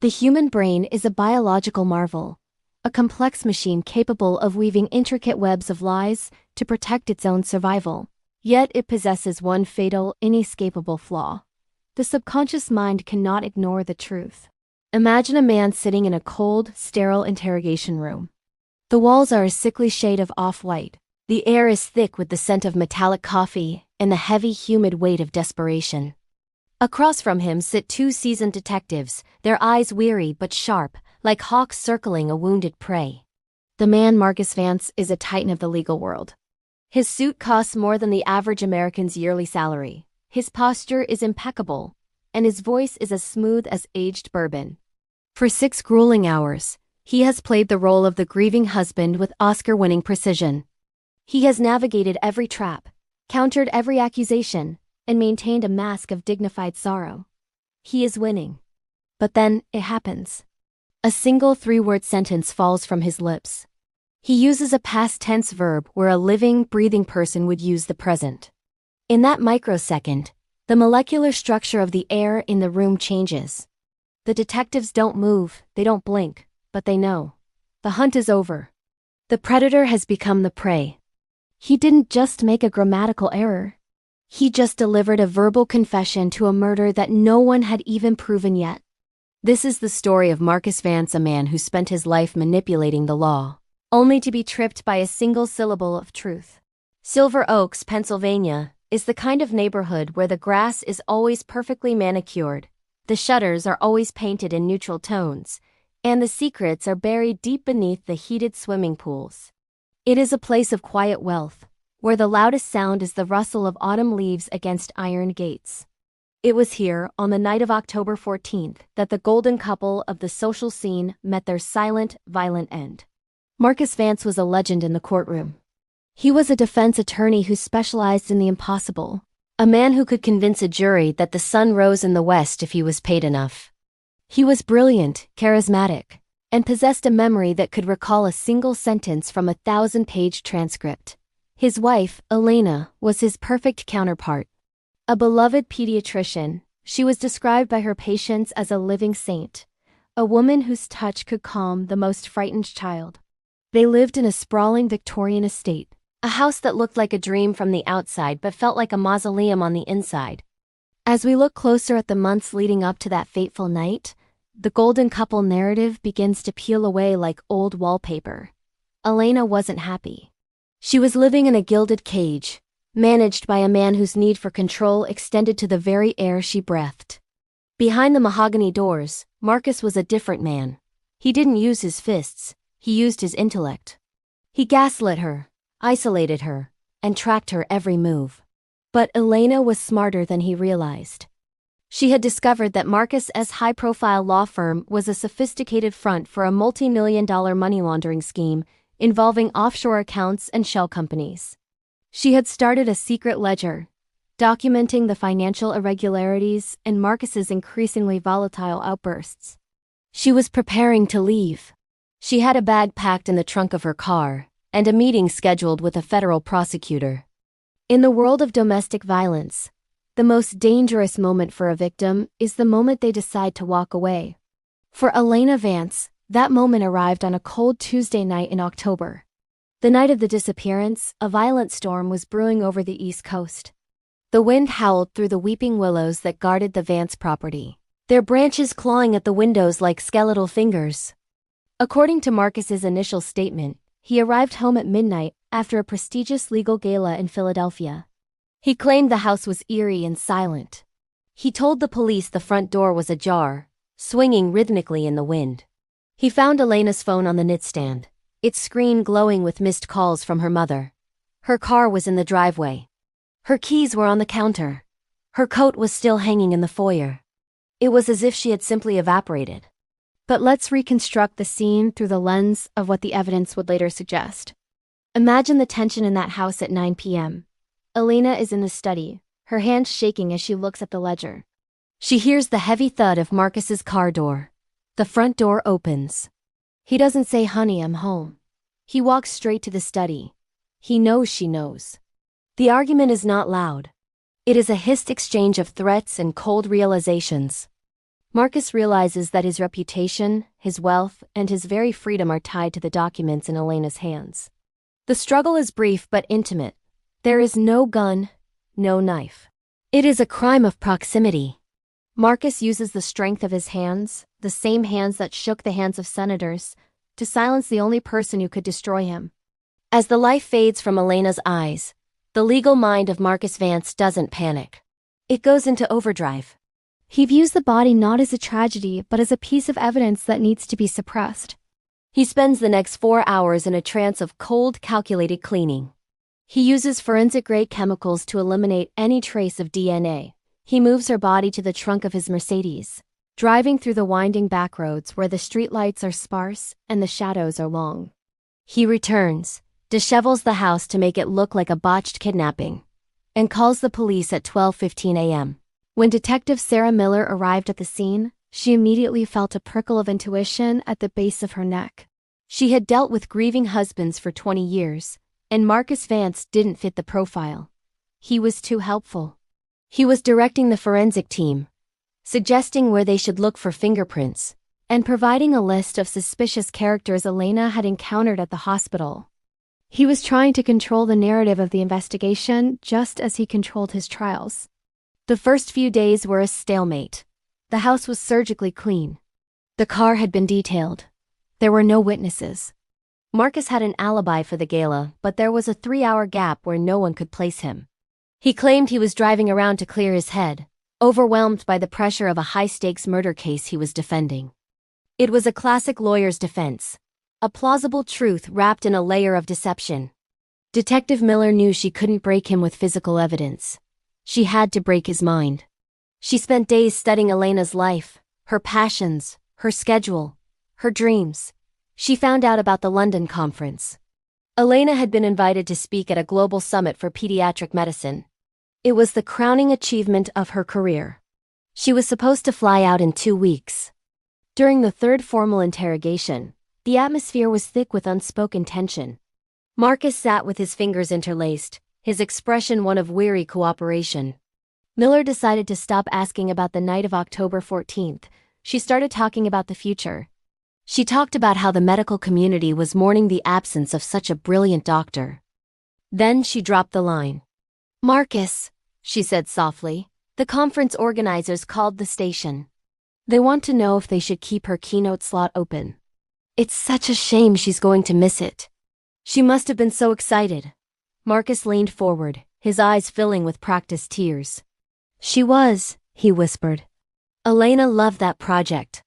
The human brain is a biological marvel, a complex machine capable of weaving intricate webs of lies to protect its own survival. Yet it possesses one fatal, inescapable flaw. The subconscious mind cannot ignore the truth. Imagine a man sitting in a cold, sterile interrogation room. The walls are a sickly shade of off-white. The air is thick with the scent of metallic coffee and the heavy, humid weight of desperation. Across from him sit two seasoned detectives, their eyes weary but sharp, like hawks circling a wounded prey. The man, Marcus Vance, is a titan of the legal world. His suit costs more than the average American's yearly salary. His posture is impeccable, and his voice is as smooth as aged bourbon. For 6 grueling hours, he has played the role of the grieving husband with Oscar-winning precision. He has navigated every trap, countered every accusation, and maintained a mask of dignified sorrow. He is winning. But then, it happens. A single 3-word sentence falls from his lips. He uses a past tense verb where a living, breathing person would use the present. In that microsecond, the molecular structure of the air in the room changes. The detectives don't move, they don't blink, but they know. The hunt is over. The predator has become the prey. He didn't just make a grammatical error. He just delivered a verbal confession to a murder that no one had even proven yet. This is the story of Marcus Vance, a man who spent his life manipulating the law, only to be tripped by a single syllable of truth. Silver Oaks, Pennsylvania, is the kind of neighborhood where the grass is always perfectly manicured, the shutters are always painted in neutral tones, and the secrets are buried deep beneath the heated swimming pools. It is a place of quiet wealth, where the loudest sound is the rustle of autumn leaves against iron gates. It was here, on the night of October 14th, that the golden couple of the social scene met their silent, violent end. Marcus Vance was a legend in the courtroom. He was a defense attorney who specialized in the impossible, a man who could convince a jury that the sun rose in the west if he was paid enough. He was brilliant, charismatic, and possessed a memory that could recall a single sentence from a 1,000-page transcript. His wife, Elena, was his perfect counterpart. A beloved pediatrician, she was described by her patients as a living saint, a woman whose touch could calm the most frightened child. They lived in a sprawling Victorian estate, a house that looked like a dream from the outside but felt like a mausoleum on the inside. As we look closer at the months leading up to that fateful night, the golden couple narrative begins to peel away like old wallpaper. Elena wasn't happy. She was living in a gilded cage, managed by a man whose need for control extended to the very air she breathed. Behind the mahogany doors, Marcus was a different man. He didn't use his fists, he used his intellect. He gaslit her, isolated her, and tracked her every move. But Elena was smarter than he realized. She had discovered that Marcus's high-profile law firm was a sophisticated front for a multi-million-dollar money laundering scheme involving offshore accounts and shell companies. She had started a secret ledger, documenting the financial irregularities and Marcus's increasingly volatile outbursts. She was preparing to leave. She had a bag packed in the trunk of her car, and a meeting scheduled with a federal prosecutor. In the world of domestic violence, the most dangerous moment for a victim is the moment they decide to walk away. For Elena Vance, that moment arrived on a cold Tuesday night in October. The night of the disappearance, a violent storm was brewing over the East Coast. The wind howled through the weeping willows that guarded the Vance property, their branches clawing at the windows like skeletal fingers. According to Marcus's initial statement, he arrived home at midnight after a prestigious legal gala in Philadelphia. He claimed the house was eerie and silent. He told the police the front door was ajar, swinging rhythmically in the wind. He found Elena's phone on the nightstand, its screen glowing with missed calls from her mother. Her car was in the driveway. Her keys were on the counter. Her coat was still hanging in the foyer. It was as if she had simply evaporated. But let's reconstruct the scene through the lens of what the evidence would later suggest. Imagine the tension in that house at 9 p.m. Elena is in the study, her hands shaking as she looks at the ledger. She hears the heavy thud of Marcus's car door. The front door opens. He doesn't say, "Honey, I'm home." He walks straight to the study. He knows she knows. The argument is not loud. It is a hissed exchange of threats and cold realizations. Marcus realizes that his reputation, his wealth, and his very freedom are tied to the documents in Elena's hands. The struggle is brief but intimate. There is no gun, no knife. It is a crime of proximity. Marcus uses the strength of his hands, the same hands that shook the hands of senators, to silence the only person who could destroy him. As the life fades from Elena's eyes, the legal mind of Marcus Vance doesn't panic. It goes into overdrive. He views the body not as a tragedy but as a piece of evidence that needs to be suppressed. He spends the next 4 hours in a trance of cold, calculated cleaning. He uses forensic-grade chemicals to eliminate any trace of DNA. He moves her body to the trunk of his Mercedes, driving through the winding back roads where the streetlights are sparse and the shadows are long. He returns, dishevels the house to make it look like a botched kidnapping, and calls the police at 12:15 a.m. When Detective Sarah Miller arrived at the scene, she immediately felt a prickle of intuition at the base of her neck. She had dealt with grieving husbands for 20 years, and Marcus Vance didn't fit the profile. He was too helpful. He was directing the forensic team, suggesting where they should look for fingerprints, and providing a list of suspicious characters Elena had encountered at the hospital. He was trying to control the narrative of the investigation just as he controlled his trials. The first few days were a stalemate. The house was surgically clean. The car had been detailed. There were no witnesses. Marcus had an alibi for the gala, but there was a 3-hour gap where no one could place him. He claimed he was driving around to clear his head, overwhelmed by the pressure of a high-stakes murder case he was defending. It was a classic lawyer's defense, a plausible truth wrapped in a layer of deception. Detective Miller knew she couldn't break him with physical evidence. She had to break his mind. She spent days studying Elena's life, her passions, her schedule, her dreams. She found out about the London conference. Elena had been invited to speak at a global summit for pediatric medicine. It was the crowning achievement of her career. She was supposed to fly out in 2 weeks. During the third formal interrogation, the atmosphere was thick with unspoken tension. Marcus sat with his fingers interlaced, his expression one of weary cooperation. Miller decided to stop asking about the night of October 14th. She started talking about the future. She talked about how the medical community was mourning the absence of such a brilliant doctor. Then she dropped the line. "Marcus," she said softly, "the conference organizers called the station. They want to know if they should keep her keynote slot open. It's such a shame she's going to miss it." She must have been so excited. Marcus leaned forward, his eyes filling with practiced tears. "She was," he whispered. "Elena loved that project.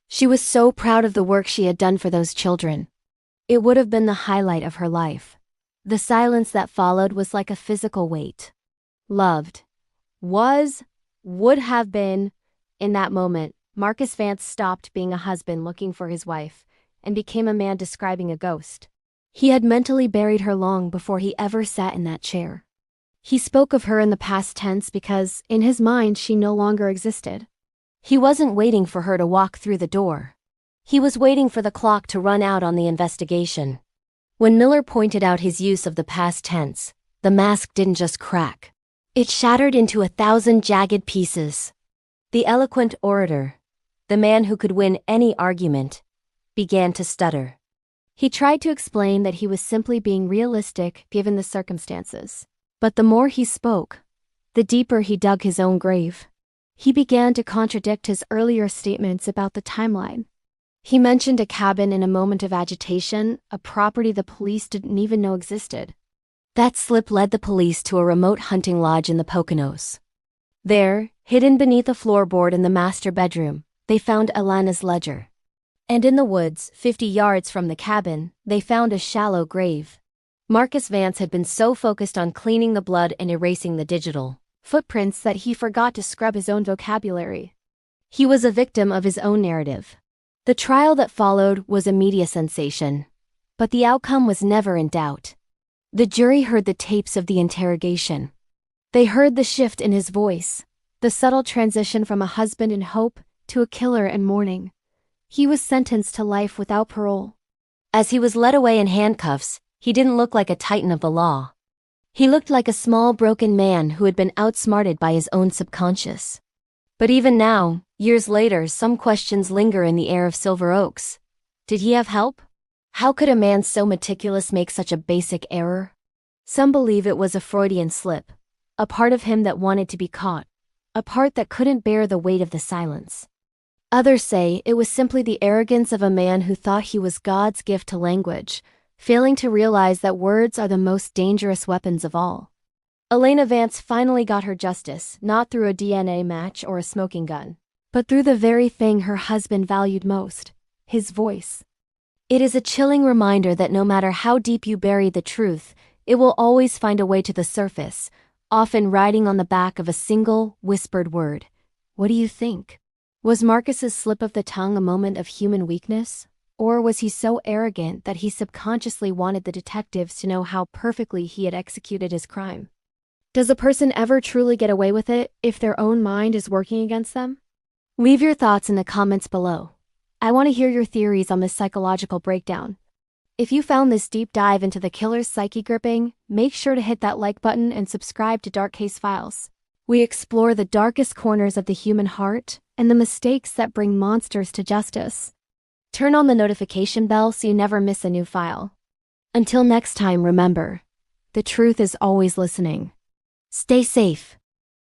She was so proud of the work she had done for those children. It would have been the highlight of her life." The silence that followed was like a physical weight. Loved. Was. Would have been. In that moment, Marcus Vance stopped being a husband looking for his wife, and became a man describing a ghost. He had mentally buried her long before he ever sat in that chair. He spoke of her in the past tense because, in his mind, she no longer existed. He wasn't waiting for her to walk through the door. He was waiting for the clock to run out on the investigation. When Miller pointed out his use of the past tense, the mask didn't just crack. It shattered into 1,000 jagged pieces. The eloquent orator, the man who could win any argument, began to stutter. He tried to explain that he was simply being realistic given the circumstances. But the more he spoke, the deeper he dug his own grave. He began to contradict his earlier statements about the timeline. He mentioned a cabin in a moment of agitation, a property the police didn't even know existed. That slip led the police to a remote hunting lodge in the Poconos. There, hidden beneath a floorboard in the master bedroom, they found Elena's ledger. And in the woods, 50 yards from the cabin, they found a shallow grave. Marcus Vance had been so focused on cleaning the blood and erasing the digital footprints that he forgot to scrub his own vocabulary. He was a victim of his own narrative. The trial that followed was a media sensation, but the outcome was never in doubt. The jury heard the tapes of the interrogation. They heard the shift in his voice, the subtle transition from a husband in hope to a killer in mourning. He was sentenced to life without parole. As he was led away in handcuffs, he didn't look like a titan of the law. He looked like a small broken man who had been outsmarted by his own subconscious. But even now, Years later, some questions linger in the air of Silver Oaks. Did he have help? How could a man so meticulous make such a basic error? Some believe it was a Freudian slip, a part of him that wanted to be caught, a part that couldn't bear the weight of the silence. Others say it was simply the arrogance of a man who thought he was God's gift to language, failing to realize that words are the most dangerous weapons of all. Elena Vance finally got her justice, not through a DNA match or a smoking gun, but through the very thing her husband valued most, his voice. It is a chilling reminder that no matter how deep you bury the truth, it will always find a way to the surface, often riding on the back of a single, whispered word. What do you think? Was Marcus's slip of the tongue a moment of human weakness? Or was he so arrogant that he subconsciously wanted the detectives to know how perfectly he had executed his crime? Does a person ever truly get away with it if their own mind is working against them? Leave your thoughts in the comments below. I want to hear your theories on this psychological breakdown. If you found this deep dive into the killer's psyche gripping, make sure to hit that like button and subscribe to Dark Case Files. We explore the darkest corners of the human heart and the mistakes that bring monsters to justice. Turn on the notification bell so you never miss a new file. Until next time, remember, the truth is always listening. Stay safe.